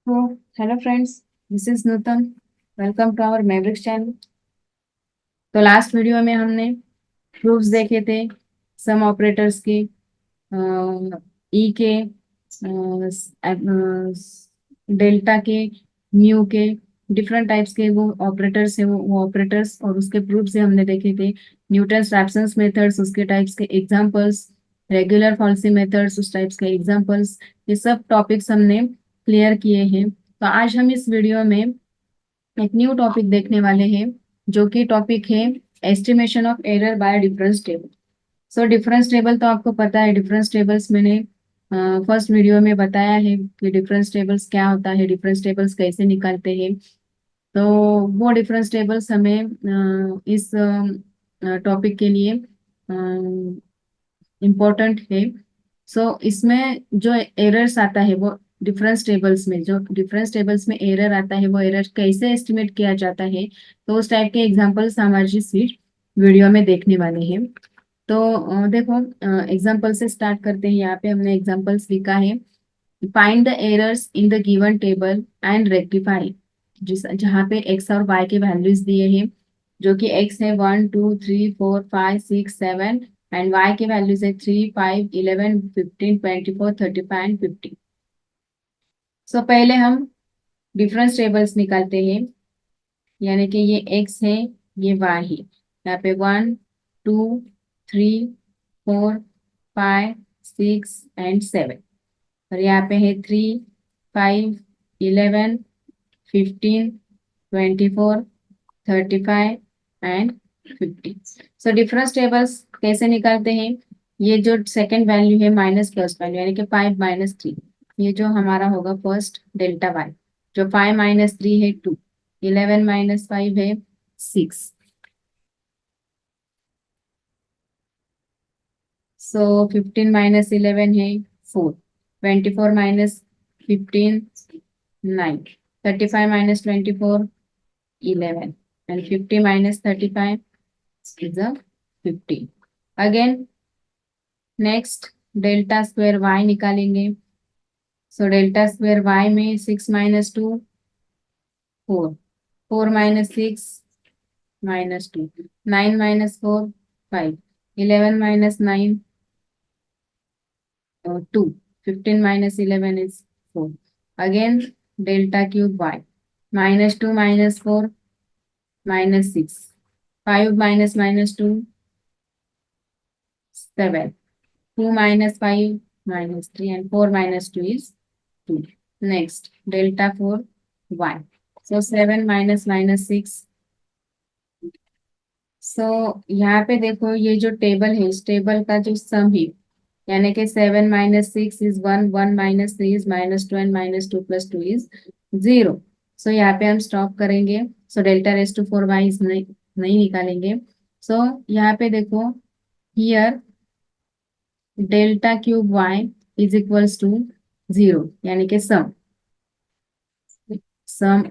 तो hello friends, this is Nutan. Welcome to our Mavericks channel. तो last video में हमने प्रूफ्स देखे थे सम ऑपरेटर्स के, ई के, डेल्टा के, म्यू के, डिफरेंट टाइप्स के वो ऑपरेटर्स है। वो ऑपरेटर्स और उसके प्रूफ से हमने देखे थे। न्यूटन्स रैप्सन्स मेथड्स, उसके टाइप्स के एग्जांपल्स, रेगुलर फॉल्सी मेथड्स, उस टाइप्स के एग्जांपल्स, ये सब टॉपिक्स हमने क्लियर किए हैं। तो आज हम इस वीडियो में एक न्यू टॉपिक देखने वाले हैं, जो कि टॉपिक है estimation of error bye difference table. So difference table तो आपको पता है। डिफरेंस टेबल्स मैंने फर्स्ट वीडियो में बताया है कि डिफरेंस टेबल्स क्या होता है, डिफरेंस टेबल्स कैसे निकालते हैं। तो वो डिफरेंस टेबल्स हमें इस टॉपिक के लिए इम्पोर्टेंट है। इसमें जो एरर्स आता है, वो डिफरेंस टेबल्स में जो डिफरेंस टेबल्स में एरर आता है, वो एरर कैसे एस्टिमेट किया जाता है, तो उस टाइप के एग्जांपल्स हम आज इस वीडियो में देखने वाले हैं। तो देखो, एग्जांपल से स्टार्ट करते हैं। यहाँ पे हमने एग्जांपल्स लिखा है। Find the errors in the given table and rectify. जिस जहाँ पे एक्स और वाई के वैल्यूज दिए हैं, जो कि एक्स है 1 2 3 4 5 6 7, एंड वाई के वैल्यूज है 3 5 11 15 24 35 एंड 50। पहले हम डिफरेंस टेबल्स निकालते हैं। यानी कि ये एक्स है, ये वाई है। यहाँ पे 1 2 3 4 5 6 एंड 7, और यहाँ पे है 3 5 11 15 24 35 एंड 50। डिफरेंस टेबल्स कैसे निकालते हैं? ये जो सेकंड वैल्यू है माइनस फर्स्ट वैल्यू, यानी कि 5 - 3, ये जो हमारा होगा फर्स्ट डेल्टा वाई। जो 5 - 3 है 2, 11 - 5 है 6। 15 - 11 है 4, 24 - 15 9, 35 - 24 11, and 50 - 35 is a 15। Again next delta square Y निकालेंगे। डेल्टा स्क्वायर वाई में 6 - 2 4, 4 - 6 - 2, 9 - 4 5, 11 - 9 2, 15 - 11 is 4। Again delta cube y, -2 - 4 -6, 5 - 2 7, 2 - 5 -3, and 4 - 2 is 2। Next delta 4 y, 7 - 6। यहाँ पे देखो, ये जो टेबल है, इस टेबल का जो सम है, यानी कि 7 - 6 इज 1, 1 - 3 इज -2, एंड -2 + 2 इज 0। यहाँ पे हम स्टॉप करेंगे। डेल्टा रेस टू 4 वाई नहीं निकालेंगे। यहाँ पे देखो, here delta cube y is equals to 0, यानी कि sum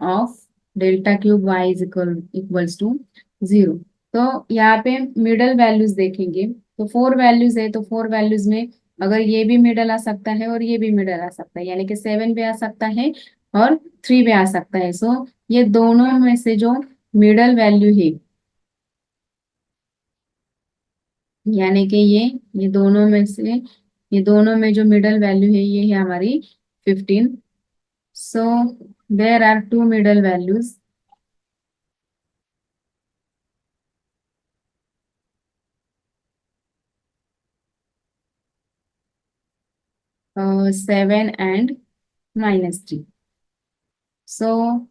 of delta cube y is equals to 0। तो यहाँ पे मिडल वैल्यूज देखेंगे। तो 4 वैल्यूज है, तो 4 वैल्यूज में अगर ये भी मिडल आ सकता है और ये भी मिडल आ सकता है, यानी कि 7 भी आ सकता है और 3 भी आ सकता है। ये दोनों में से जो मिडल वैल्यू है, यानी कि ये दोनों में से, ये दोनों में जो मिडल वैल्यू है, ये है हमारी 15। So there are two middle values, 7 and -3।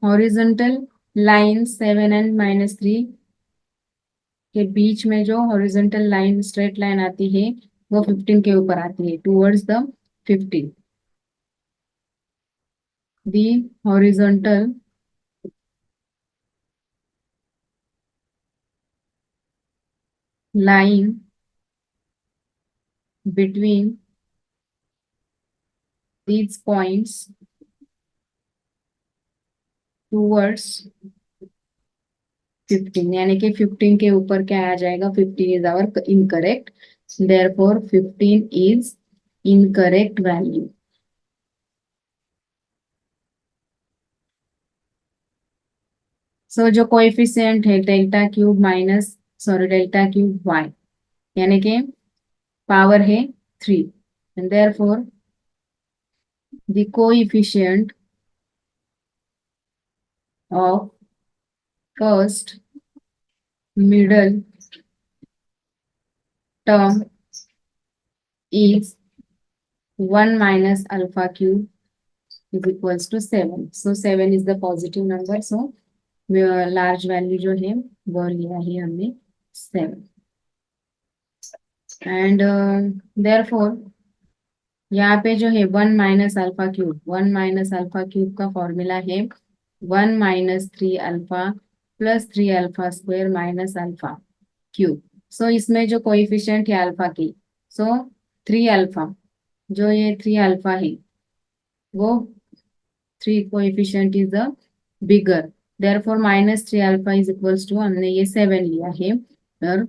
Horizontal line 7 and -3 के बीच में जो हॉरिजॉन्टल लाइन, स्ट्रेट लाइन आती है, वो 15 के ऊपर आती है, towards the 15। The horizontal line between these points towards 15, यानी कि 15 के ऊपर क्या आ जाएगा? 15 is our incorrect, therefore 15 is incorrect value. So जो कोएफिशिएंट है delta cube minus sorry delta cube y, यानी कि पावर है 3, and therefore the coefficient of first middle term is 1 minus alpha cube is equals to 7. So 7 is the positive number. So large value जो है वो लिया है हमने 7. And therefore यहाँ पे जो है 1 का फॉर्मूला है 1 - 3 alpha plus 3 alpha square minus alpha cube. So इसमें जो कोएफिशिएंट है अल्फा की, सो 3 अल्फा, जो ये 3 अल्फा है वो 3 coefficient is the bigger, therefore -3 alpha is equals to हमने ये 7 लिया है और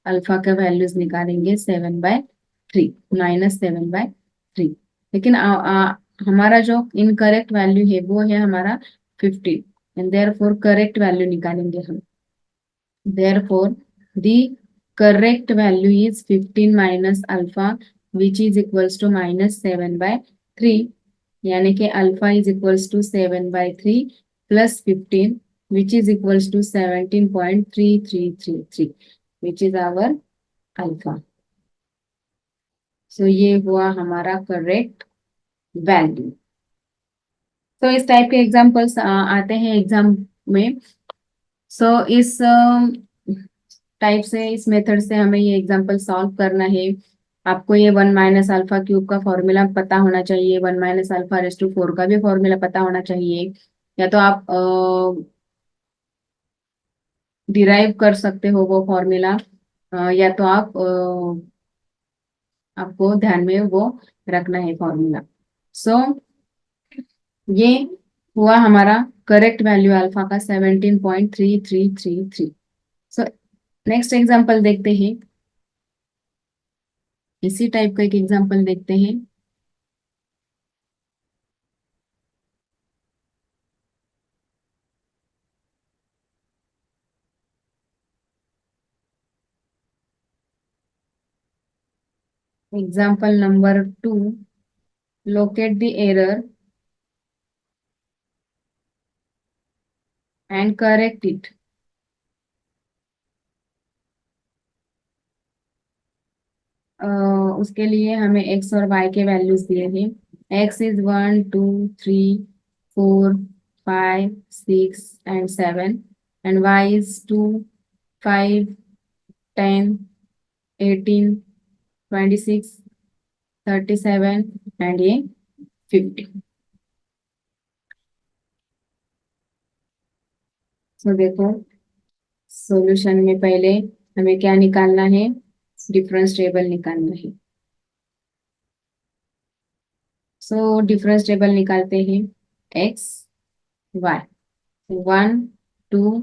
अल्फा का वैल्यूज निकालेंगे 7/3 -7/3. लेकिन हमारा जो इनकरेक्ट वैल्यू है वो है हमारा 15, एंड देयरफॉर करेक्ट वैल्यू निकालेंगे हम. Therefore, the correct value is 15 minus alpha, which is equals to -7/3. यानी कि alpha is equals to 7/3 plus 15, which is equals to 17.3333, which is our alpha. So ये हुआ हमारा correct value. तो इस type के एग्जाम्पल्स आते हैं एग्जाम में. सो इस टाइप से, इस मेथड से हमें ये एग्जांपल सॉल्व करना है. आपको ये 1 माइनस अल्फा क्यूब का फॉर्मूला पता होना चाहिए, 1 माइनस अल्फा रेस टू 4 का भी फॉर्मूला पता होना चाहिए, या तो आप डिराइव कर सकते हो वो फॉर्मूला, या तो आप आपको ध्यान में वो रखना है फॉर्मूला. सो ये हुआ हमारा करेक्ट वैल्यू अल्फा का 17.3333. सो नेक्स्ट एग्जांपल देखते हैं. इसी टाइप का एक एग्जांपल देखते हैं. Example number 2, locate the error and correct it. उसके लिए हमें x और y के वैल्यूज दिए हैं. x is 1 2 3 4 5 6 and 7, and y is 2 5 10 18 26 37 and ये 50. सो देखो, सॉल्यूशन में पहले हमें क्या निकालना है, डिफरेंस टेबल निकालना है. सो डिफरेंस टेबल निकालते हैं. x y 1 2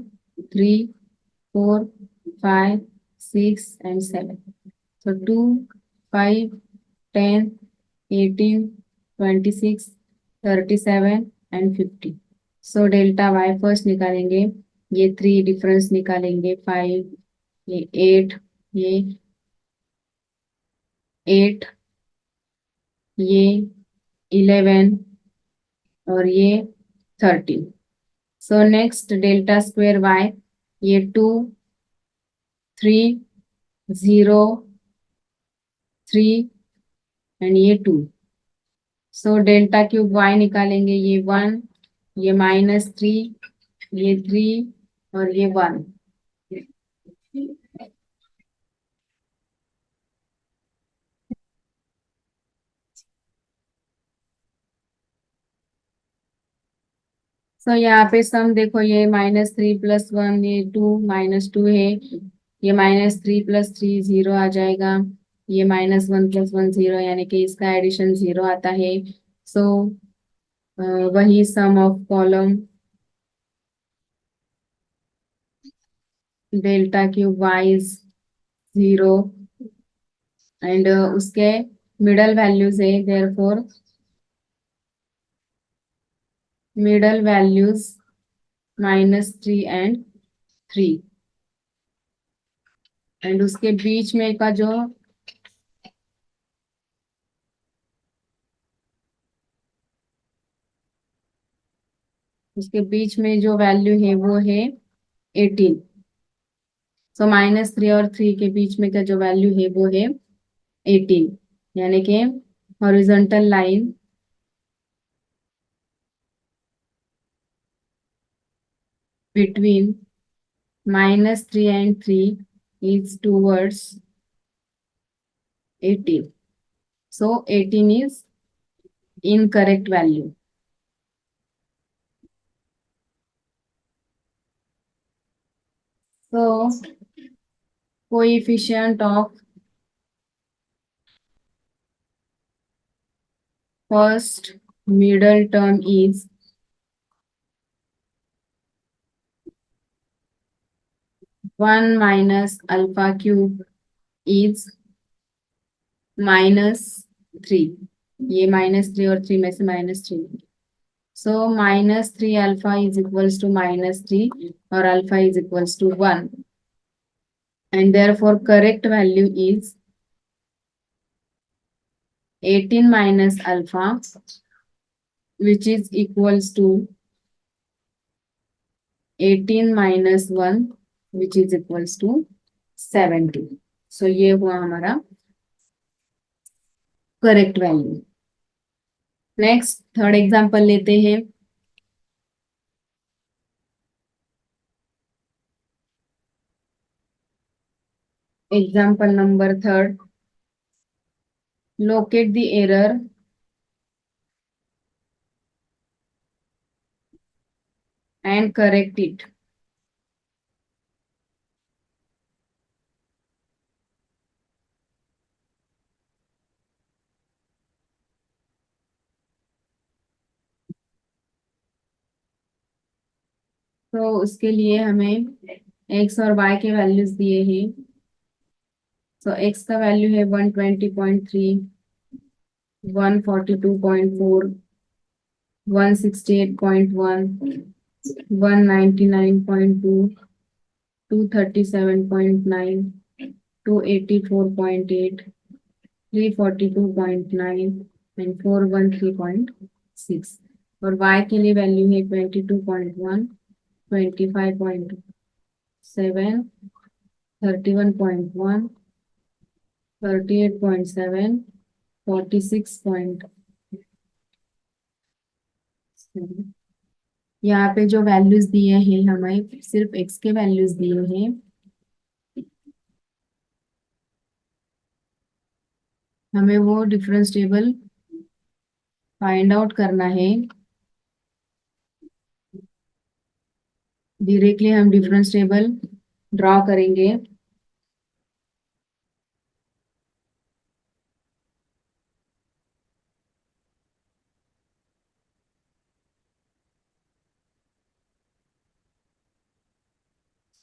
3 4 5 6 and 7. So 2 5 10 18 26 37 and 50. So delta y first निकालेंगे. ये 3 डिफरेंस निकालेंगे. 5, ये 8, ये 8, ये 11 और ये 13. So next delta square y, ये 2 3 0 3 एंड ये 2. सो डेल्टा क्यूब y निकालेंगे. ये 1, ये -3, ये 3 और ये 1. सो यहाँ पे सम देखो, ये -3 + 1, ये 2 -2 है, ये -3 + 3 0 आ जाएगा, ये -1 + 1 0, यानी कि इसका एडिशन 0 आता है. सो वही sum of column delta cube y is 0 and उसके मिडल वैल्यूज है, therefore middle values -3 and 3 and उसके बीच में का जो वैल्यू है वो है 18। सो -3 और 3 के बीच में का जो वैल्यू है वो है 18, यानी कि horizontal line between -3 and 3 is towards 18. So 18 is incorrect value. So coefficient of first middle term is 1 minus alpha cube is -3. ये -3 और 3 में से -3। So -3 alpha is equals to -3 or alpha is equals to 1. And therefore correct value is 18 minus alpha, which is equals to 18 minus 1, which is equals to 70. So ये हुआ हमारा correct value. Next third example लेते हैं। Example number third, locate the error and correct it. तो उसके लिए हमें x और y के वैल्यूज दिए हैं। तो x का वैल्यू है 120.3, 142.4, 168.1, 199.2, 237.9, 284.8, 342.9 and 413.6। और y के लिए वैल्यू है 22.1, 25.7, 31.1, 38.7, 46.7। यहाँ पे जो वैल्यूज दिए हैं हमें सिर्फ x के वैल्यूज दिए हैं। हमें वो डिफरेंस टेबल फाइंड आउट करना है। डायरेक्टली हम डिफरेंस टेबल ड्रॉ करेंगे।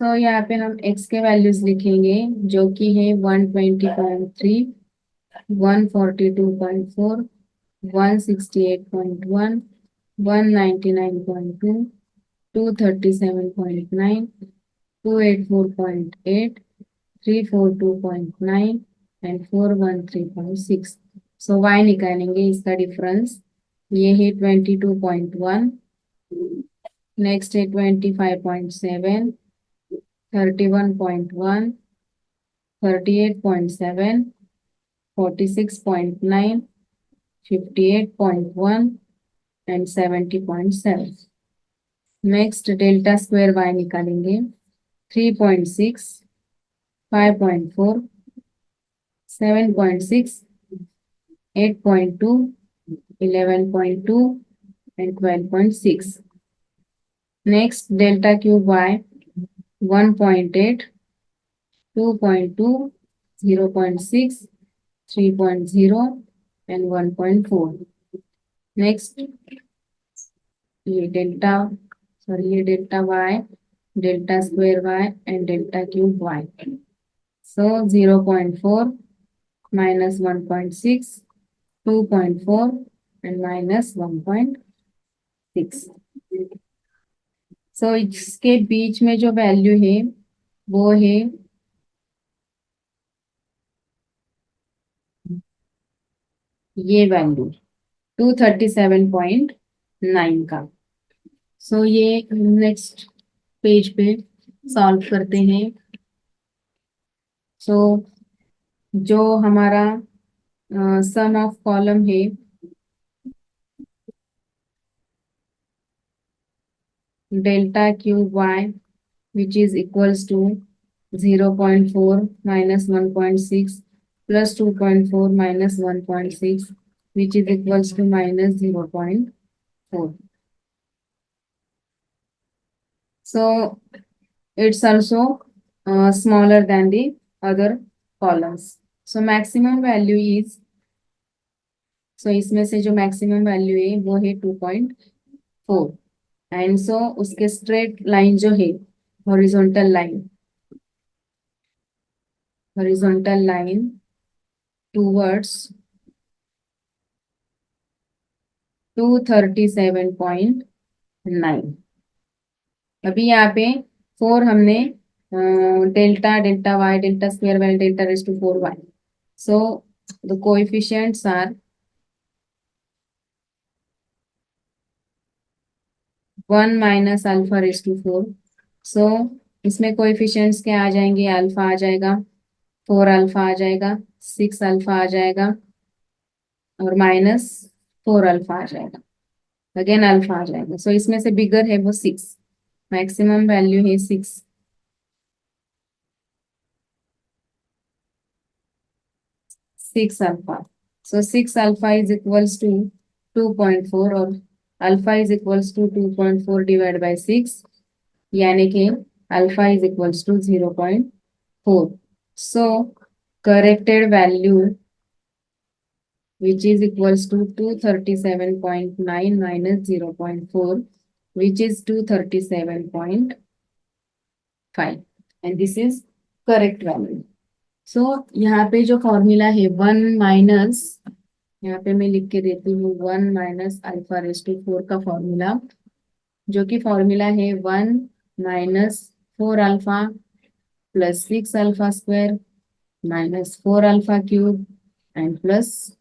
तो यहाँ पे हम x के वैल्यूज लिखेंगे जो कि है 120.3, 142.4, 168.1, 199.2, 237.9, 284.8, 342.9 and 413.6। सो y निकालेंगे इसका डिफरेंस। ये है 22.1, नेक्स्ट है 25.7, 31.1, 38.7, 46.9, 58.1 and 70.7। Next delta square y निकालेंगे 3.6, 5.4, 7.6, 8.2, 11.2 and 12.6। Next delta cube y 1.8, 2.2, 0.6, 3.0 and 1.4। Next ये delta y, delta square y and delta cube y। So 0.4 minus 1.6, 2.4 and minus 1.6। So इसके बीच में जो वैल्यू है वो है ये वैल्यू 237.9 का। सो ये नेक्स्ट पेज पे सॉल्व करते हैं। सो जो हमारा सम ऑफ कॉलम है delta cube Y which is equals to 0.4 minus 1.6 plus 2.4 minus 1.6 which is equals to minus 0.4. So it's also smaller than the other columns. So maximum value is, so इसमें से जो maximum value है वो है 2.4 and so उसके straight line जो है horizontal line towards 237.9। अभी यहाँ पे 4 हमने delta delta Y delta square Y delta raise to 4 Y. So the coefficients are 1 minus alpha raise to 4। So इसमें कोएफिशिएंट्स क्या आ जाएंगे, अल्फा आ जाएगा, 4 अल्फा आ जाएगा, 6 अल्फा आ जाएगा और माइनस 4 अल्फा आ जाएगा, अगेन अल्फा आ जाएगा। सो इसमें से बिगर है वो 6, मैक्सिमम वैल्यू है 6। 6 alpha, so 6 alpha is equals to 2.4 और alpha is equals to 2.4 divide by 6 यानी कि alpha is equals to 0.4। So corrected value which is equals to 237.9 minus 0.4 which is 237.5 and this is correct value. So यहाँ पे जो formula है 1 minus, यहाँ पे मैं लिख के देती हूँ 1 माइनस अल्फा रेस टू 4 का फॉर्मूला, जो कि फॉर्मूला है 1 minus 4 alpha plus 6 alpha square minus 4 alpha cube and plus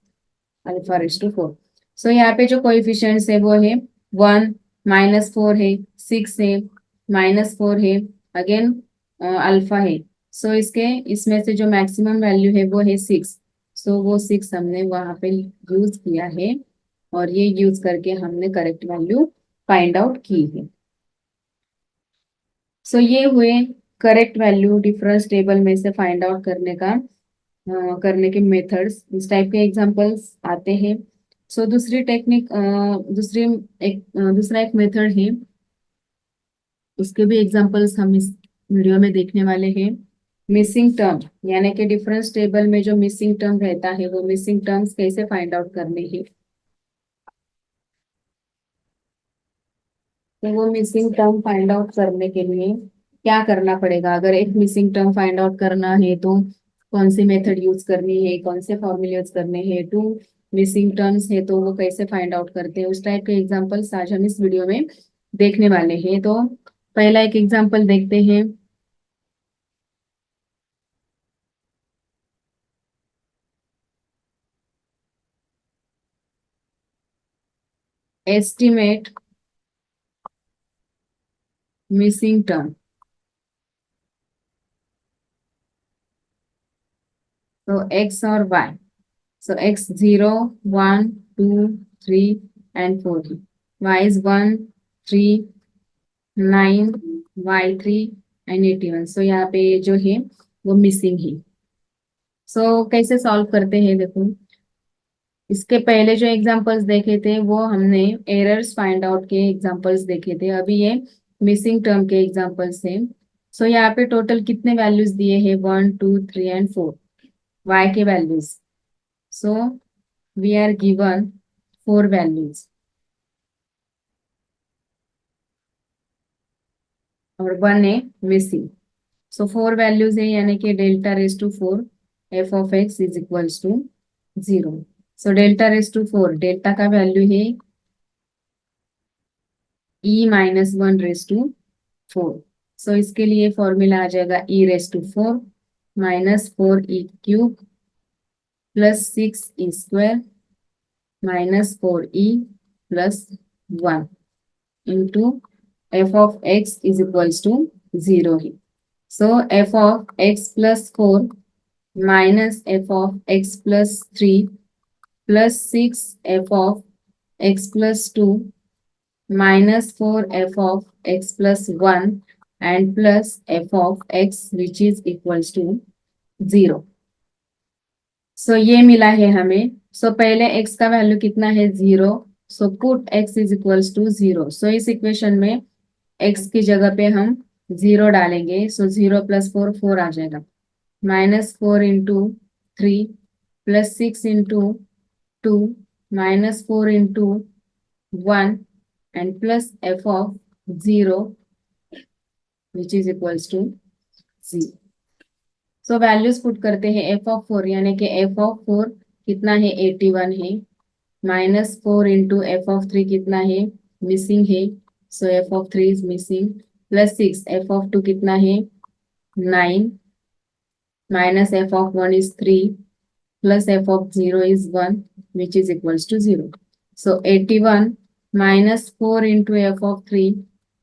alpha raise to 4। सो यहाँ पे जो कोएफिशिएंट्स है वो है 1 -4 है, 6 है, -4 है, अगेन अल्फा है। सो इसके इसमें से जो मैक्सिमम वैल्यू है वो है 6। सो वो 6 हमने वहां पे यूज किया है और ये यूज करके हमने करेक्ट वैल्यू फाइंड आउट की है। सो ये हुए करेक्ट वैल्यू डिफरेंस टेबल में से फाइंड आउट करने के मेथड्स। इस टाइप के एग्जांपल्स आते हैं। सो दूसरी टेक्निक दूसरा एक मेथड है, उसके भी एग्जांपल्स हम इस वीडियो में देखने वाले हैं। मिसिंग टर्म यानी कि डिफरेंस टेबल में जो मिसिंग टर्म रहता है वो मिसिंग टर्म्स कैसे फाइंड आउट करने हैं। तो वो मिसिंग टर्म फाइंड आउट करने के लिए क्या करना पड़ेगा, अगर एक मिसिंग टर्म फाइंड आउट करना है तो कौन सी मेथड यूज करनी है, कौन से फॉर्मूले यूज करने हैं। टू मिसिंग टर्म्स है तो वो कैसे फाइंड आउट करते हैं, उस टाइप के एग्जांपल्स आज हम इस वीडियो में देखने वाले हैं। तो पहला एक एग्जांपल देखते हैं। Estimate missing term. तो एक्स और Y, so x 0 1 2 3 and 4 y is 1 3 9 y 3 and 81। so यहाँ पे जो है वो मिसिंग है। कैसे सॉल्व करते हैं देखो, इसके पहले जो एग्जांपल्स देखे थे वो हमने एरर्स फाइंड आउट के एग्जांपल्स देखे थे, अभी ये मिसिंग टर्म के एग्जांपल्स हैं। यहाँ पे टोटल कितने वैल्यूज दिए हैं, 1 2 3 एंड 4 y के values. So we are given 4 values और 1 है मिसिंग। 4 वैल्यूज है यानी कि delta raise to 4 f of x is equals to 0। Delta raise to 4, delta का वैल्यू है e -1 रेस टू 4। सो इसके लिए फॉर्मूला आ जाएगा e रेस to 4 minus 4e³ plus 6e² minus 4e plus 1 into f of x is equals to 0 है. So f of x plus 4 minus f of x plus 3 plus 6 f of x plus 2 minus 4 f of x plus 1 and plus f of x which is equals to 0. So ये मिला है हमें. सो पहले x का value कितना है 0. So put x is equals to 0. So इस equation में x की जगह पे हम 0 डालेंगे. सो 0 प्लस 4 4 आ जाएगा. Minus 4 into 3 plus 6 into 2 minus 4 into 1 and plus f of 0 which is equals to 0. So values put करते हैं. f ऑफ 4 यानी कि f ऑफ 4 कितना है 81 है. माइनस 4 इंटू f ऑफ 3 कितना है मिसिंग है. So f of 3 is missing. Plus 6 f of 2 कितना है 9 minus f of 1 is 3 plus f of 0 is 1 which is equals to 0. So 81 minus 4 into f of 3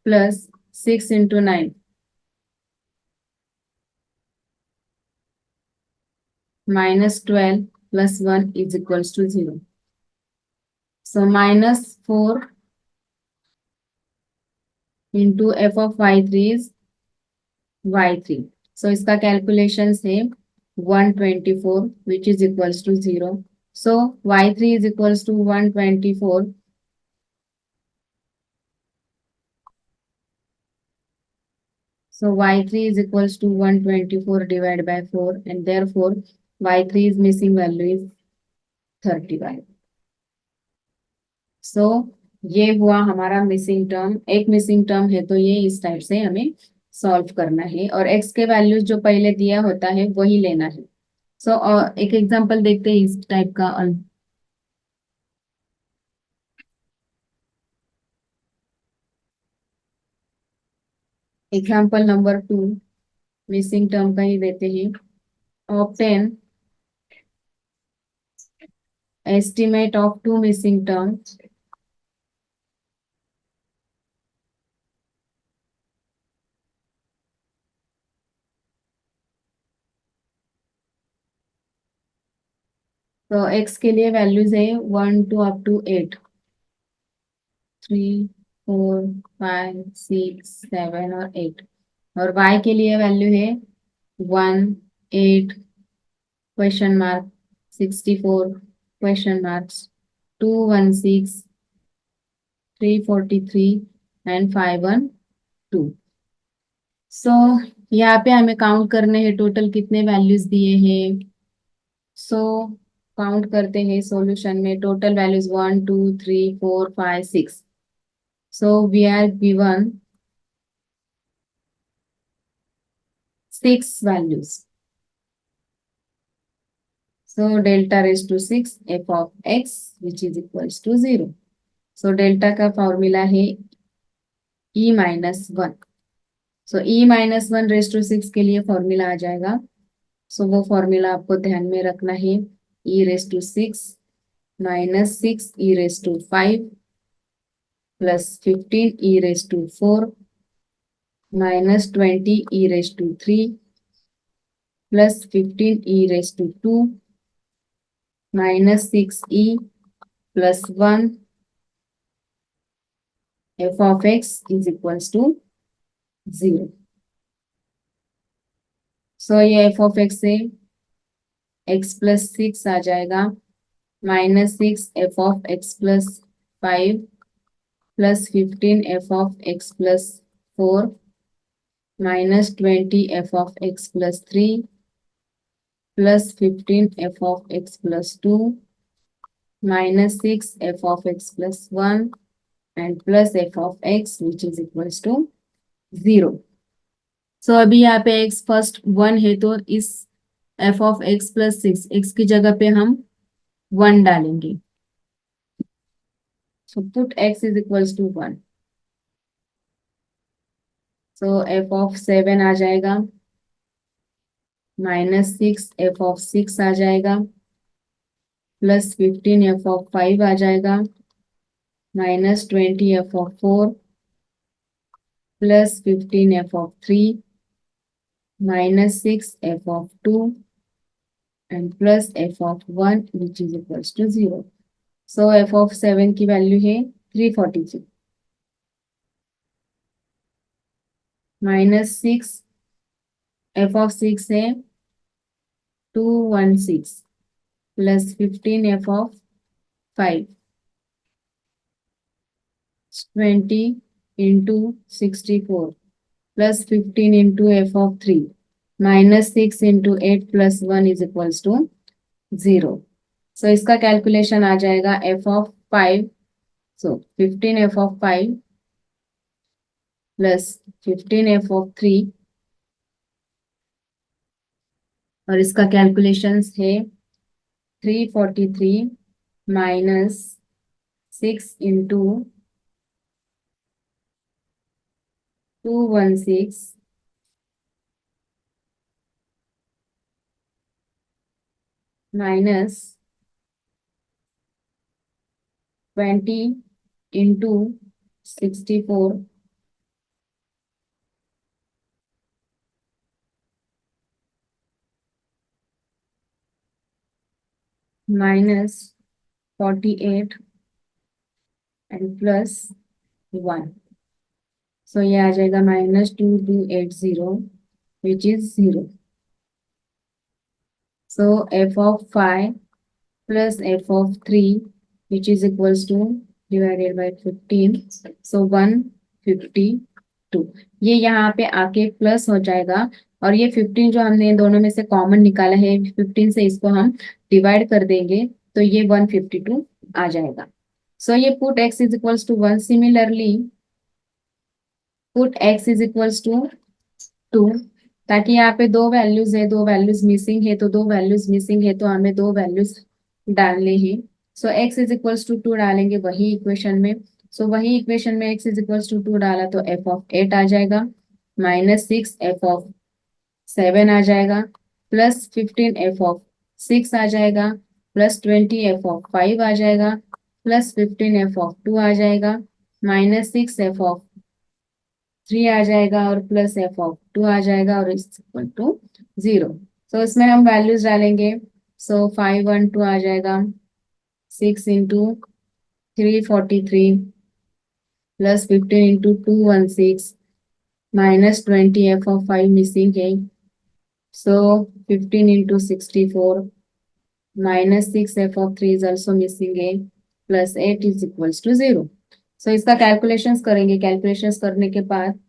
plus 6 into 9 minus 12 plus 1 is equals to 0. So minus 4 into f of y3 is y3. So इसका calculation है 124 which is equals to 0. So y3 is equals to 124. So y3 is equals to 124 divided by 4 and therefore y3 is missing value is 35. सो ये हुआ हमारा missing term. एक missing term है तो ये इस टाइप से हमें सॉल्व करना है और x के वैल्यूज जो पहले दिया होता है वही लेना है. सो एक एग्जांपल देखते हैं इस टाइप का. एग्जांपल नंबर 2 मिसिंग टर्म का ही देते हैं. Obtain estimate of 2 missing terms तो x के लिए वैल्यूज है 1 टू अप टू 8 3 4 5 6 7 और 8 और y के लिए वैल्यू है 1 8 question mark 64 question marks 216 343 and 512. सो यहाँ पे हमें काउंट करने हैं टोटल कितने वैल्यूज दिए हैं. सो काउंट करते हैं सॉल्यूशन में. Total values 1 2 3 4 5 6. So we are given 6 values. So delta raised to 6 f of x which is equals to 0. So delta का फॉर्मूला है e minus 1. So e minus 1 raised to 6 के लिए formula आ जाएगा. So वो formula आपको ध्यान में रखना है. e raised to 6 minus 6 e raised to 5 plus 15 e raised to 4 minus 20 e raised to 3 plus 15 e raised to 2 minus 6e plus 1 f of x is equals to 0. So ये f of x से x plus 6 आ जाएगा minus 6 f of x plus 5 plus 15 f of x plus 4 minus 20 f of x plus 3 plus 15 f of x plus 2 minus 6 f of x plus 1 and plus f of x which is equals to 0. सो अभी यहाँ पे x first 1 है तो इस f of x plus 6 x की जगह पे हम 1 डालेंगे. So put x is equals to 1. So F of 7 आ जाएगा, -6 एफ ऑफ 6 आ जाएगा, +15 एफ ऑफ 5 आ जाएगा, -20 F of 4, +15 F of 3, -6 F of 2 and plus f of 1 which is equals to 0. So f of 7 की value है 343, -6 f of 6 है 216, +15 f of 5, 20 into 64, +15 into f of 3, -6 into 8 plus 1 is equals to 0. So इसका calculation आ जाएगा f of 5, so 15 f of 5 plus 15 f of 3, और इसका calculations है 343 minus 6 into 216 minus 20 into 64 minus 48 and plus 1. सो ये आ जाएगा -2280 which is 0. So f of 5 plus f of 3 which is equals to divided by 15, so 152. ये यहाँ पे आके plus हो जाएगा, और ये 15 जो हमने दोनों में से कॉमन निकाला है 15 से इसको हम डिवाइड कर देंगे तो ये 152 आ जाएगा. सो ये put x is equals to 1. Similarly put x is equals to 2, ताकि यहाँ पे दो वैल्यूज है, दो वैल्यूज मिसिंग है, तो दो वैल्यूज मिसिंग है तो हमें दो वैल्यूज डालने हैं. सो x इज इक्वल्स टू 2 डालेंगे वही इक्वेशन में. सो वही इक्वेशन में x इज इक्वल्स टू 2 डाला तो f ऑफ 8 आ जाएगा, -6 f ऑफ 7 आ जाएगा, +15 f ऑफ 6 आ जाएगा, +20 f ऑफ 5 आ जाएगा, +15 f ऑफ 2 आ जाएगा, -6 f ऑफ 3 आ जाएगा और प्लस f ऑफ 2 आ जाएगा और इज इक्वल टू 0. सो इसमें हम वैल्यूज डालेंगे. सो 512 आ जाएगा, 6 into 343 +15 into 216 -20 f of 5 missing है, सो 15 into 64 -6 f of 3 is also missing है, +8 इज इक्वल्स टू 0. सो इसका कैलकुलेशंस करेंगे. कैलकुलेशंस करने के बाद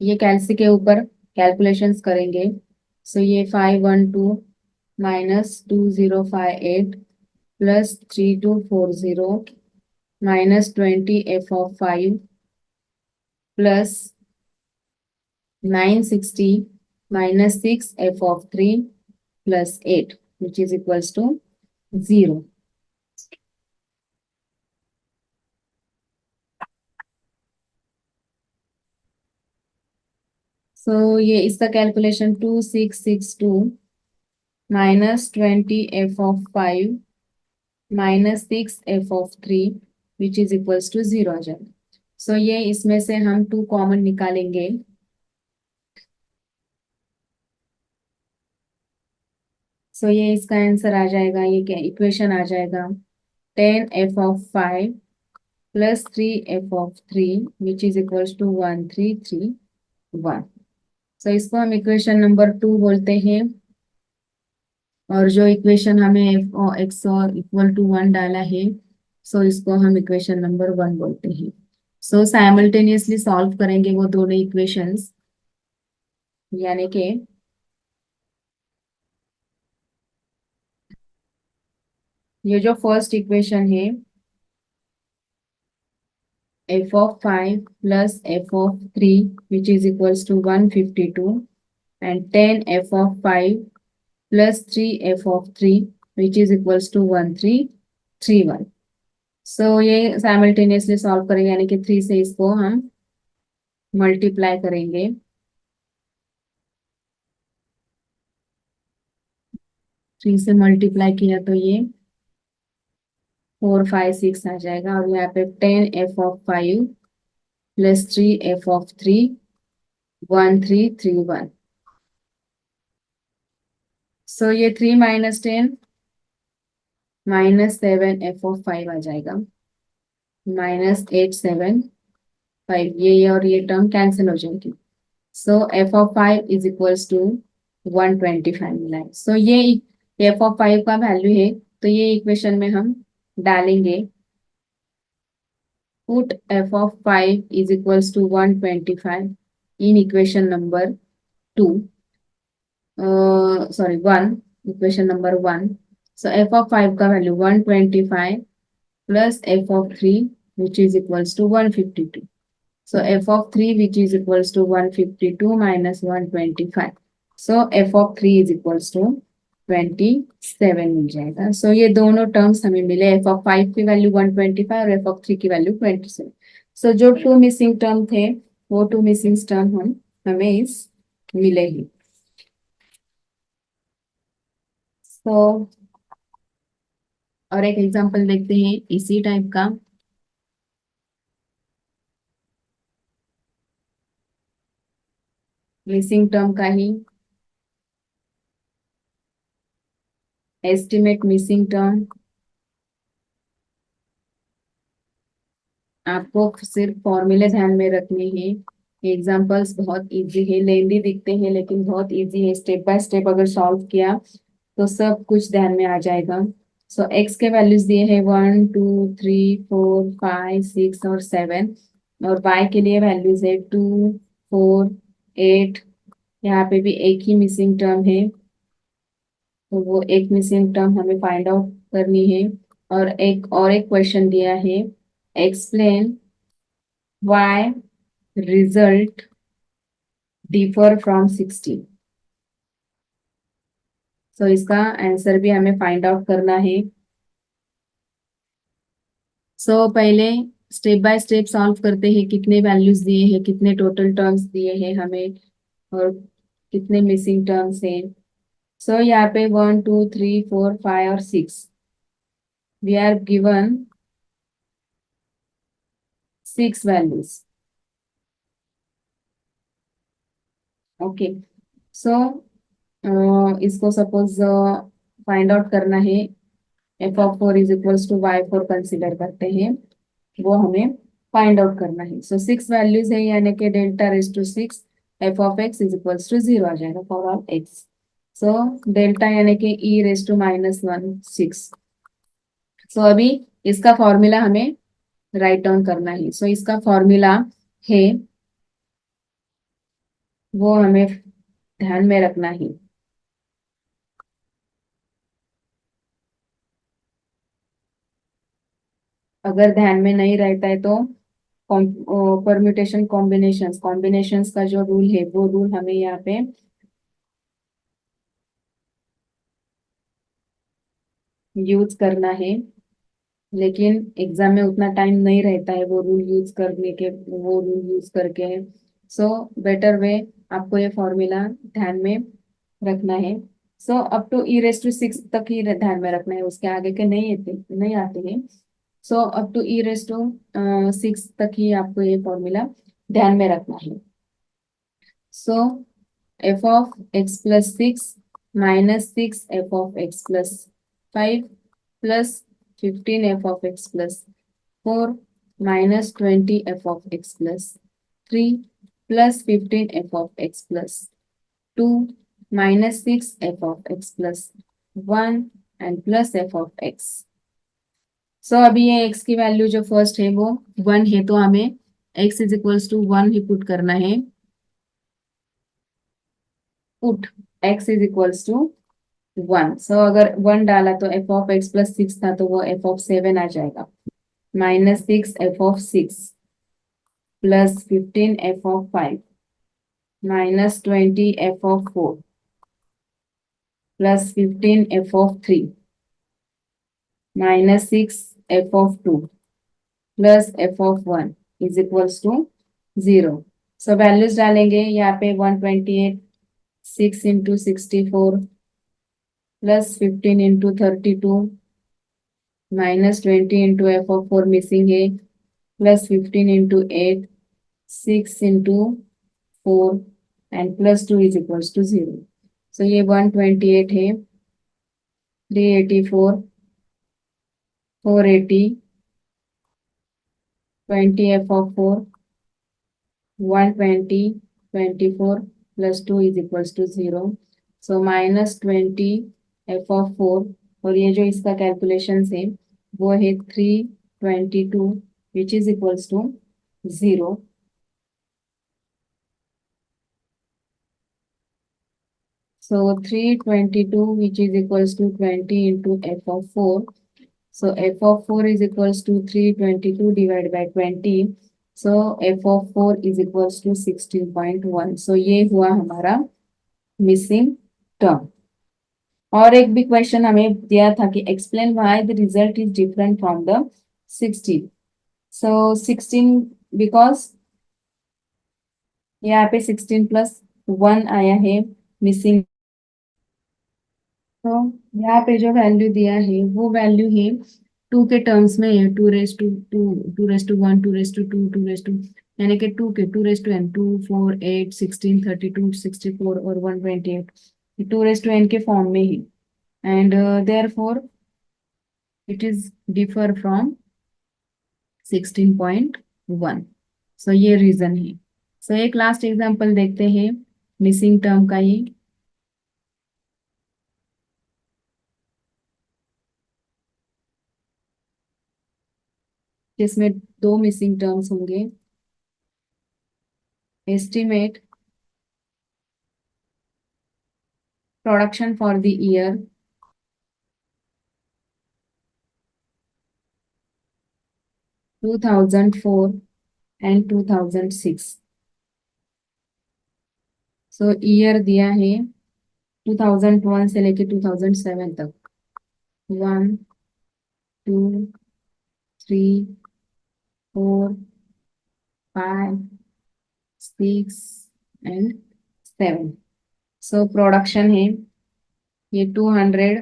ये कैलसी के ऊपर कैलकुलेशंस करेंगे. सो ये 512 -2058 +3240 -20 f of 5 plus 960 -6 f of 3 plus 8 which is equals to 0. So ये इसका calculation 2662 -20 f of 5 -6 f of 3 which is equals to 0 आ जाएगा. सो ये इसमें से हम 2 कॉमन निकालेंगे. सो ये इसका आंसर आ जाएगा, ये क्या इक्वेशन आ जाएगा 10 f of 5 plus 3 f of 3 which is equals to 1331. So इसको हम इक्वेशन नंबर 2 बोलते हैं, और जो इक्वेशन हमें x इक्वल टू 1 डाला है, सो इसको हम इक्वेशन नंबर 1 बोलते हैं. सो साइमल्टेनियसली सॉल्व करेंगे वो दोनों इक्वेशंस, यानी कि ये जो फर्स्ट इक्वेशन है f of 5 plus f of 3 which is equals to 152 and 10 f of 5 plus 3 f of 3 which is equals to 1331. सो ये साइमल्टेनियसली सॉल्व करेंगे, यानी कि 3 से इसको हम मल्टीप्लाई करेंगे। 3 से मल्टीप्लाई किया तो ये 4 5 6 आ जाएगा, और यहाँ पे 10 f(5) प्लस 3 f(3) 1 3 3 1। सो ये 3 माइनस 10 -7 f(5) आ जाएगा, -8 7 5। ये और ये टर्म कैंसिल हो जाएगी। सो f(5) इज इक्वल्स टू 125 मिला है। सो ये f(5) का वैल्यू है, तो ये इक्वेशन में हम डालेंगे। Put f(5) is equals to 125 in equation number 2, sorry 1, equation number 1। So f(5) का value 125 plus f(3) which is equals to 152. So f(3) which is equals to 152 minus 125. So f(3) is equals to 27 मिल जाएगा। So ये दोनों terms हमें मिले, f(5) की value 125 और f(3) की value 27। So जो 2 मिसिंग टर्म थे, वो 2 मिसिंग टर्म हमें इस मिले ही। So और एक एग्जांपल देखते हैं इसी टाइप का। मिसिंग टर्म का ही एस्टिमेट मिसिंग टर्म। आपको सिर्फ फॉर्मूले ध्यान में रखने हैं। एग्जांपल्स बहुत इजी है, लेंदी दिखते हैं लेकिन बहुत इजी है। स्टेप बाय स्टेप अगर सॉल्व किया तो सब कुछ ध्यान में आ जाएगा। सो एक्स के वैल्यूज दिए हैं 1 2 3 4 5 6 और 7, और वाई के लिए वैल्यूज है 2 4 8। यहाँ पे भी एक ही मिसिंग टर्म है, तो वो एक मिसिंग टर्म हमें फाइंड आउट करनी है। और एक क्वेश्चन दिया है, explain why result differ from 16। सो इसका आंसर भी हमें फाइंड आउट करना है। पहले स्टेप बाय स्टेप सॉल्व करते हैं, कितने वैल्यूज दिए हैं, कितने टोटल टर्म्स दिए हैं हमें, और कितने मिसिंग टर्म्स हैं। यहाँ पे 1 2 3 4 5 और 6, we are given 6 values. Okay, so इसको सपोज फाइंड आउट करना है। f(4) is equals to y4 consider करते हैं, वो हमें फाइंड आउट करना है। 6 वैल्यूज है, यानी कि delta raise to 6 f(x) is equals to 0 आ जाएगा फॉर ऑल x। डेल्टा यानी कि e रेज टू -1 6। अभी इसका फॉर्मूला हमें राइट डाउन करना है। इसका फॉर्मूला है, वो हमें ध्यान में रखना है। अगर ध्यान में नहीं रहता है तो परम्यूटेशन कॉम्बिनेशंस कॉम्बिनेशंस का जो रूल है, वो रूल हमें यहाँ पे यूज करना है। लेकिन एग्जाम में उतना टाइम नहीं रहता है वो रूल यूज करके। बेटर वे, आपको ये फॉर्मूला ध्यान में रखना है। अप टू e⁻⁶ तक ही ध्यान में रखना है, उसके आगे के नहीं आते हैं। अप टू e⁻⁶ तक ही आपको ये फॉर्मूला ध्यान में रखना है। f(x plus 6 minus 6 f(x plus 5 plus 15 f(x plus 4 minus 20 f(x plus 3 plus 15 f(x plus 2 minus 6 f(x plus 1 and plus f(x)। अभी ये x की वैल्यू जो फर्स्ट है वो 1 है, तो हमें x इज इक्वल्स टू 1 ही पुट करना है। Put x is equals to 1। अगर 1 डाला तो f(x plus 6) था, तो वो f(7) आ जाएगा। -6 f(6) plus 15 f(5) minus 20 f(4) plus 15 f(3) minus 6 f(2) plus f of one is equals to 0। So values डालेंगे यहाँ पे 128, 6 into 64 plus 15 into 32 minus 20 into f of 4 missing है, plus 15 into 8, 6 into 4 and plus 2 is equals to 0। So ये 128 है, 384, 480, 20 f of 4, 120, 24 plus 2 is equals to 0। So -20 f of 4 और ये जो इसका कैलकुलेशन है वो है 322 which is equals to 0। So 322 which is equals to 20 into f of 4. So f of 4 is equals to 322 divided by 20. So f of 4 is equals to 16.1. So ये हुआ हमारा मिसिंग टर्म। और एक भी क्वेश्चन हमें दिया था कि explain why the result is different from the 16। So 16 because यहाँ पे 16 प्लस 1 आया है मिसिंग। तो यहाँ पे जो वैल्यू दिया है वो वैल्यू है टू के टर्म्स में है, 2 raise to 2, 2 raise to 1, 2 raise to 2, 2 raise to यानी कि टू के 2 रेस टू n, 2, 4, 8, 16, 32, 64 और 128 2 रेस टू n के फॉर्म में ही। And therefore it is differ from 16.1। So ये रीजन है। सो एक लास्ट एग्जांपल देखते हैं मिसिंग टर्म का ही, जिसमें दो मिसिंग टर्म्स होंगे। Estimate production for the year 2004 and 2006। So year दिया है 2001 से लेके 2007 तक, 1, 2, 3, 4, 5, 6 एंड 7। सो प्रोडक्शन है ये 200,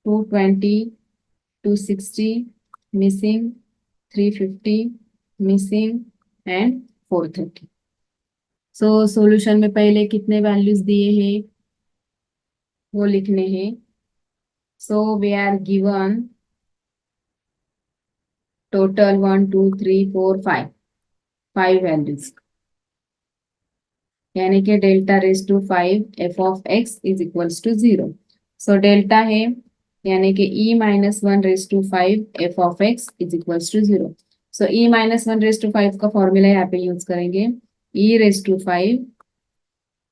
220, 260 missing, 350 missing and 430। So solution में पहले कितने वैल्यूज दिए हैं वो लिखने हैं। So we are given total 1, 2, 3, 4, 5 values, यानी कि delta raise to 5 f(x) is equals to 0। So delta है यानी कि e-1 raise to 5 f(x) is equals to 0। So e-1 raise to 5 का फॉर्मूला यहाँ पे यूज करेंगे, e⁵5,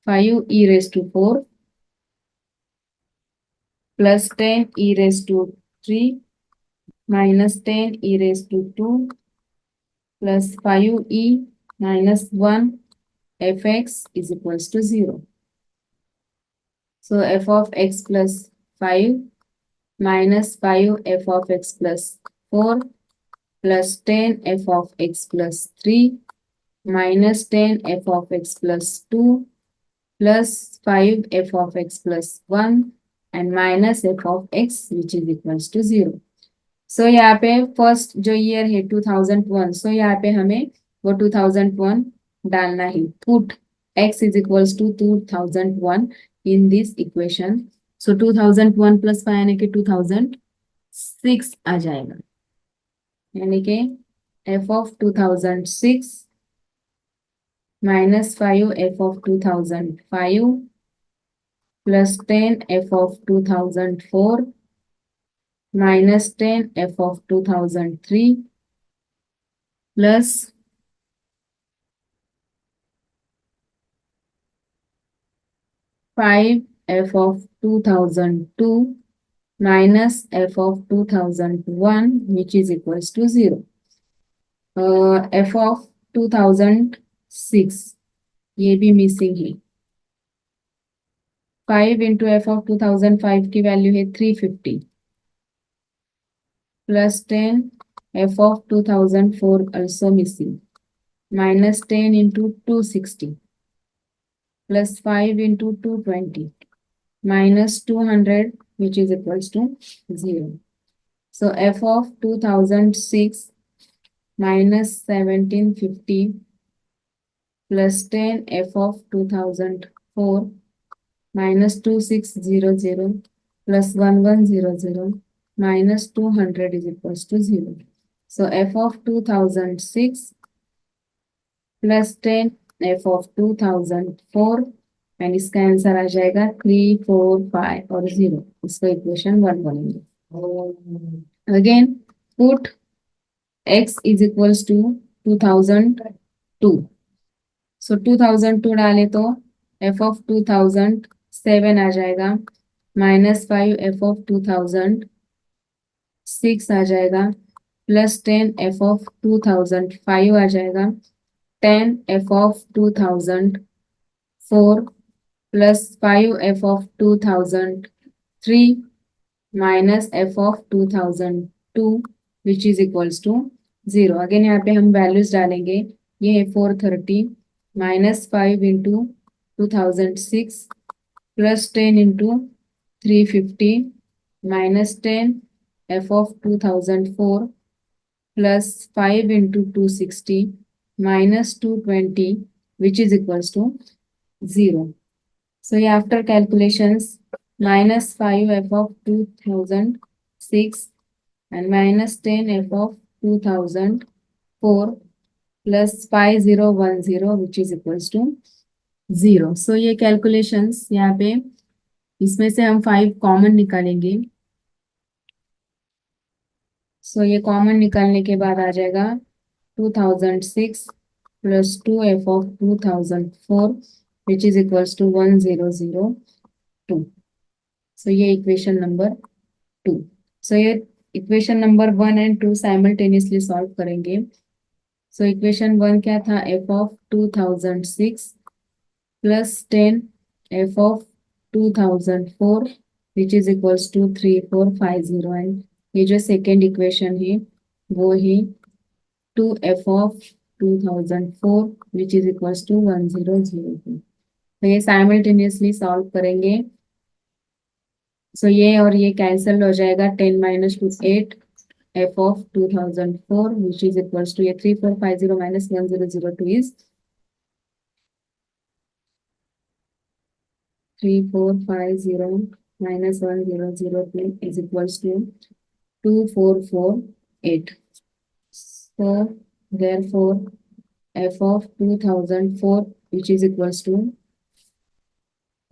5e⁴ plus 10e⁻³ minus 10e⁻² plus 5e−1 f(x) is equals to 0. So f of x plus 5 minus 5 f of x plus 4 plus 10 f of x plus 3 minus 10 f of x plus 2 plus 5 f of x plus 1 and minus f of x which is equals to 0. सो यहाँ पे first जो year है 2001, सो यहाँ पे हमें वो 2001 डालना है। Put x is equals to 2001 in this equation. So 2001 plus 5 यानी कि 2006 आ जाएगा, यानी कि f of 2006 minus 5 f of 2005 plus 10 f of 2004 minus 10 f of 2003 plus 5 f of 2002 minus f of 2001 which is equals to 0. F of 2006 ये भी missing है। 5 into f of 2005 की value है 350 plus 10 f of 2004 also missing, minus 10 into 260 plus 5 into 220 minus 200, which is equals to 0. So f of 2006 minus 1750 plus 10 f of 2004 minus 2600 plus 1100 minus 200 is equals to 0. So f of 2006 plus 10 f of 2004 and इसका answer आ जाएगा 3, 4, 5 और 0. इसको equation 1 बोलेंगे. Again put x is equals to 2002. So 2002 डाले तो f of 2007 आ जाएगा, minus 5 f of 2006 आ जाएगा, plus 10 f of 2005 आ जाएगा, 10 f of 2004 plus 5f of 2003 minus f of 2002 which is equals to 0. Again यहाँ पे हम वैल्यूज डालेंगे. ये है 430 minus 5 into 2006 plus 10 into 350 minus 10 f of 2004 plus 5 into 260 minus 220 which is equals to 0. So after calculations, minus 5 f of 2006 and minus 10 f of 2004 plus 5010 which is equals to 0. So ये calculations यहाँ पे इसमें से हम 5 common निकालेंगे. So ये common निकालने के बाद आ जाएगा 2006 plus 2 f of 2004 which is equals to 1002. So ये इक्वेशन नंबर 2. So ये equation number 1 and 2 simultaneously solve करेंगे. So इक्वेशन 1 क्या था, f of 2006 plus 10 f of 2004 which is equals to 3450 and ये जो सेकेंड इक्वेशन है वो है 2f of 2004 which is equals to 1002. तो ये साइमल्टेनियसली सॉल्व करेंगे. सो ये और ये कैंसिल हो जाएगा. 10 minus 2 8 f of 2004 which is equals to ये 3450 minus 1002 is 3450 minus 1002 is equals to 2448. So therefore f of 2004 which is equals to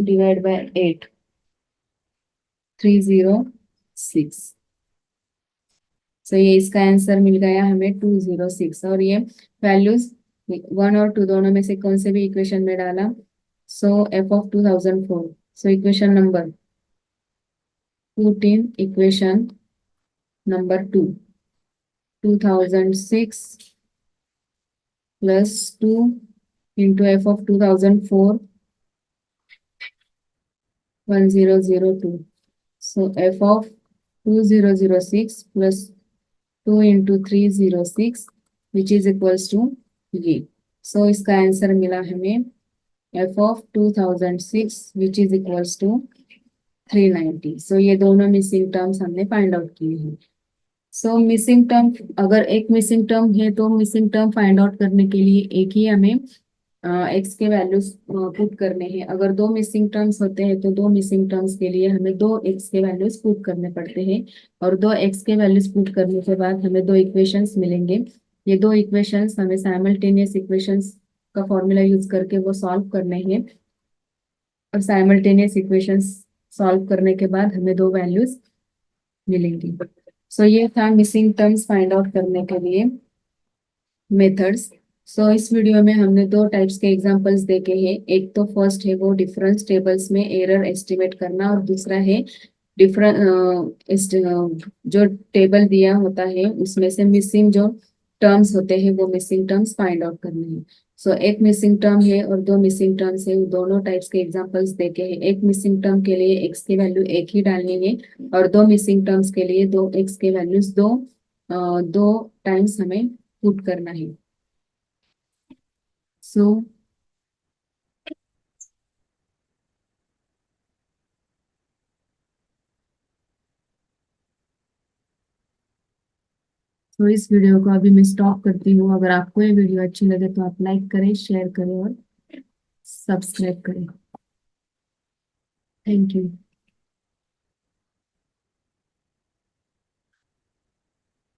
divide by 8 306. सो ये इसका आंसर मिल गया हमें 206. और ये वैल्यूज 1 और 2 दोनों में से कौन से भी इक्वेशन में डाला. सो f of 2004. So equation number 14 equation number 2 2006 plus 2 into f of 2004 1002. So f of 2006 plus 2 into 306 which is equals to ये. So इसका आंसर मिला हमें f of 2006 which is equals to 390. So ये दोनों मिसिंग टर्म्स हमने find out किए हैं. सो missing term, अगर एक मिसिंग टर्म है तो मिसिंग टर्म फाइंड आउट करने के लिए एक ही हमें एक्स के वैल्यूज पुट करने हैं. अगर दो मिसिंग टर्म्स होते हैं तो दो मिसिंग टर्म्स के लिए हमें दो एक्स के वैल्यूज पुट करने पड़ते हैं. और दो एक्स के वैल्यूज पुट करने के बाद हमें दो इक्वेशंस मिलेंगे. ये दो इक्वेशंस हमें साइमल्टेनियस इक्वेशंस का फॉर्मूला यूज करके वो सॉल्व करने हैं. और साइमल्टेनियस इक्वेशंस सॉल्व करने के बाद हमें दो वैल्यूज मिलेंगी. सो ये था मिसिंग टर्म्स फाइंड आउट करने के लिए मेथड्स. सो इस वीडियो में हमने दो टाइप्स के एग्जांपल्स देखे हैं. एक तो फर्स्ट है वो डिफरेंस टेबल्स में एरर एस्टिमेट करना, और दूसरा है डिफरेंट जो टेबल दिया होता है उसमें से मिसिंग जो टर्म्स होते हैं वो मिसिंग टर्म्स फाइंड आउट करने हैं. सो एक मिसिंग टर्म है और दो मिसिंग टर्म्स है, दोनों टाइप्स के एग्जांपल्स देखे हैं. एक मिसिंग टर्म के लिए एक्स की वैल्यू एक ही डालनी है और दो मिसिंग टर्म्स के लिए दो एक्स के वैल्यूज दो दो टाइम्स हमें पुट करना है। सो तो इस वीडियो को अभी मैं स्टॉप करती हूँ। अगर आपको ये वीडियो अच्छी लगे तो आप लाइक करें, शेयर करें और सब्सक्राइब करें। Thank you.